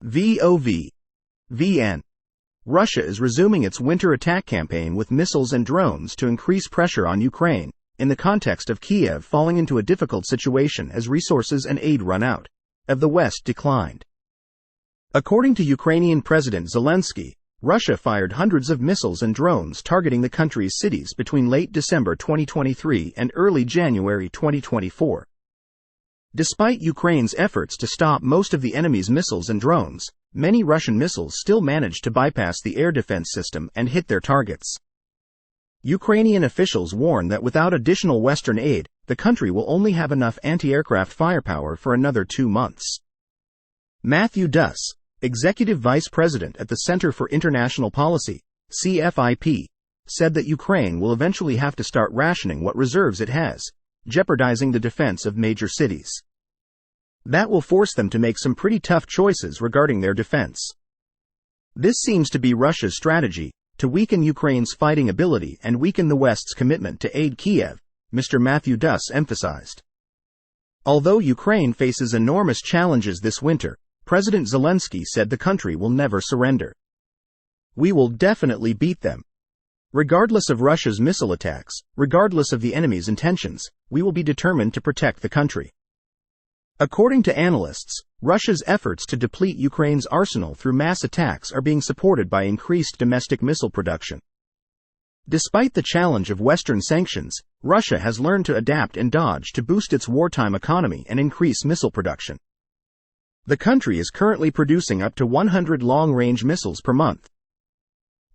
VN. Russia is resuming its winter attack campaign with missiles and drones to increase pressure on Ukraine, in the context of Kiev falling into a difficult situation as resources and aid run out, of the West declined. According to Ukrainian President Zelensky, Russia fired hundreds of missiles and drones targeting the country's cities between late December 2023 and early January 2024. Despite Ukraine's efforts to stop most of the enemy's missiles and drones, many Russian missiles still managed to bypass the air defense system and hit their targets. Ukrainian officials warn that without additional Western aid, the country will only have enough anti-aircraft firepower for another 2 months. Matthew Duss, Executive Vice President at the Center for International Policy, CFIP, said that Ukraine will eventually have to start rationing what reserves it has, jeopardizing the defense of major cities. That will force them to make some pretty tough choices regarding their defense. This seems to be Russia's strategy, to weaken Ukraine's fighting ability and weaken the West's commitment to aid Kiev, Mr. Matthew Duss emphasized. Although Ukraine faces enormous challenges this winter, President Zelensky said the country will never surrender. We will definitely beat them. Regardless of Russia's missile attacks, regardless of the enemy's intentions, we will be determined to protect the country. According to analysts, Russia's efforts to deplete Ukraine's arsenal through mass attacks are being supported by increased domestic missile production. Despite the challenge of Western sanctions, Russia has learned to adapt and dodge to boost its wartime economy and increase missile production. The country is currently producing up to 100 long-range missiles per month.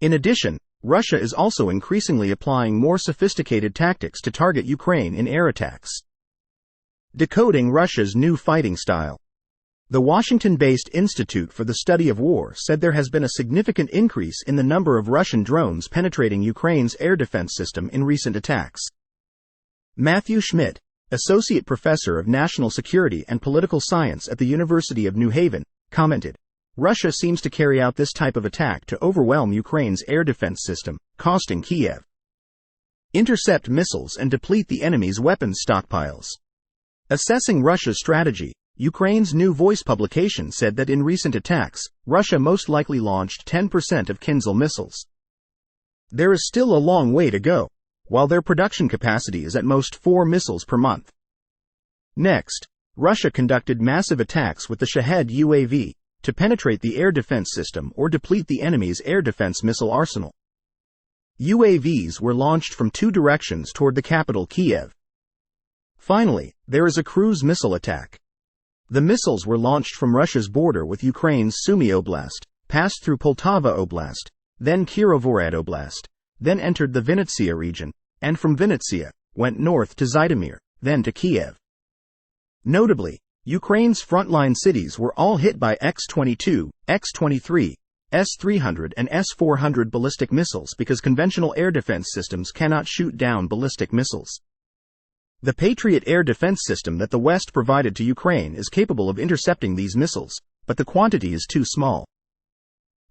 In addition, Russia is also increasingly applying more sophisticated tactics to target Ukraine in air attacks. Decoding Russia's new fighting style. The Washington-based Institute for the Study of War said there has been a significant increase in the number of Russian drones penetrating Ukraine's air defense system in recent attacks. Matthew Schmidt, Associate Professor of National Security and Political Science at the University of New Haven, commented, "Russia seems to carry out this type of attack to overwhelm Ukraine's air defense system, costing Kiev. Intercept missiles and deplete the enemy's weapons stockpiles." Assessing Russia's strategy, Ukraine's new voice publication said that in recent attacks, Russia most likely launched 10% of Kinzhal missiles. There is still a long way to go, while their production capacity is at most 4 missiles per month. Next, Russia conducted massive attacks with the Shahed UAV to penetrate the air defense system or deplete the enemy's air defense missile arsenal. UAVs were launched from 2 directions toward the capital Kiev. Finally, there is a cruise missile attack. The missiles were launched from Russia's border with Ukraine's Sumy Oblast, passed through Poltava Oblast, then Kirovohrad Oblast, then entered the Vinnytsia region, and from Vinnytsia, went north to Zhytomyr, then to Kiev. Notably, Ukraine's frontline cities were all hit by X-22, X-23, S-300 and S-400 ballistic missiles because conventional air defense systems cannot shoot down ballistic missiles. The Patriot air defense system that the West provided to Ukraine is capable of intercepting these missiles, but the quantity is too small.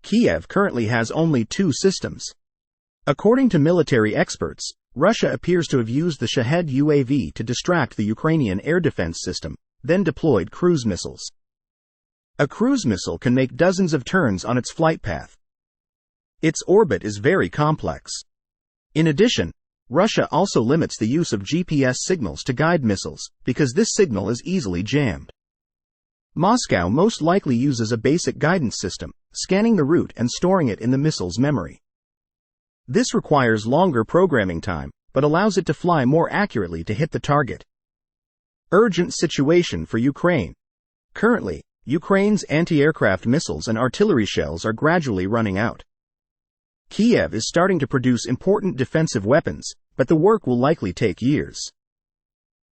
Kiev currently has only 2 systems. According to military experts, Russia appears to have used the Shahed UAV to distract the Ukrainian air defense system, then deployed cruise missiles. A cruise missile can make dozens of turns on its flight path. Its orbit is very complex. In addition, Russia also limits the use of GPS signals to guide missiles, because this signal is easily jammed. Moscow most likely uses a basic guidance system, scanning the route and storing it in the missile's memory. This requires longer programming time, but allows it to fly more accurately to hit the target. Urgent situation for Ukraine. Currently, Ukraine's anti-aircraft missiles and artillery shells are gradually running out. Kiev is starting to produce important defensive weapons, but the work will likely take years.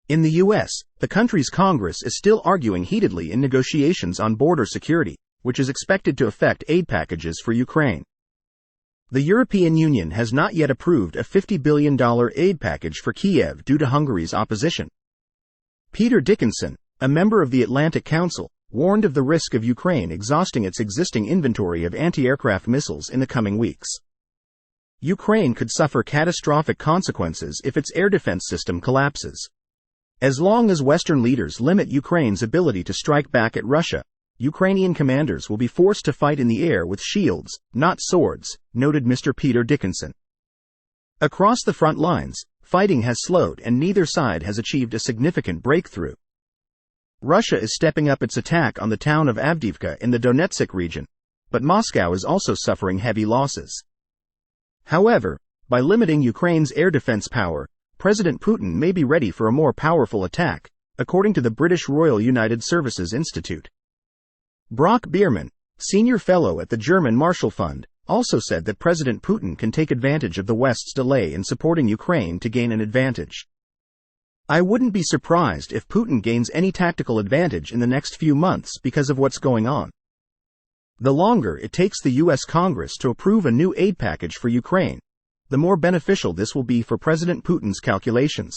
In the U.S., the country's Congress is still arguing heatedly in negotiations on border security, which is expected to affect aid packages for Ukraine. The European Union has not yet approved a $50 billion aid package for Kiev due to Hungary's opposition. Peter Dickinson, a member of the Atlantic Council, warned of the risk of Ukraine exhausting its existing inventory of anti-aircraft missiles in the coming weeks. Ukraine could suffer catastrophic consequences if its air defense system collapses. As long as Western leaders limit Ukraine's ability to strike back at Russia, Ukrainian commanders will be forced to fight in the air with shields, not swords, noted Mr. Peter Dickinson. Across the front lines, fighting has slowed and neither side has achieved a significant breakthrough. Russia is stepping up its attack on the town of Avdiivka in the Donetsk region, but Moscow is also suffering heavy losses. However, by limiting Ukraine's air defense power, President Putin may be ready for a more powerful attack, according to the British Royal United Services Institute. Brock Bierman, senior fellow at the German Marshall Fund, also said that President Putin can take advantage of the West's delay in supporting Ukraine to gain an advantage. I wouldn't be surprised if Putin gains any tactical advantage in the next few months because of what's going on. The longer it takes the U.S. Congress to approve a new aid package for Ukraine, the more beneficial this will be for President Putin's calculations.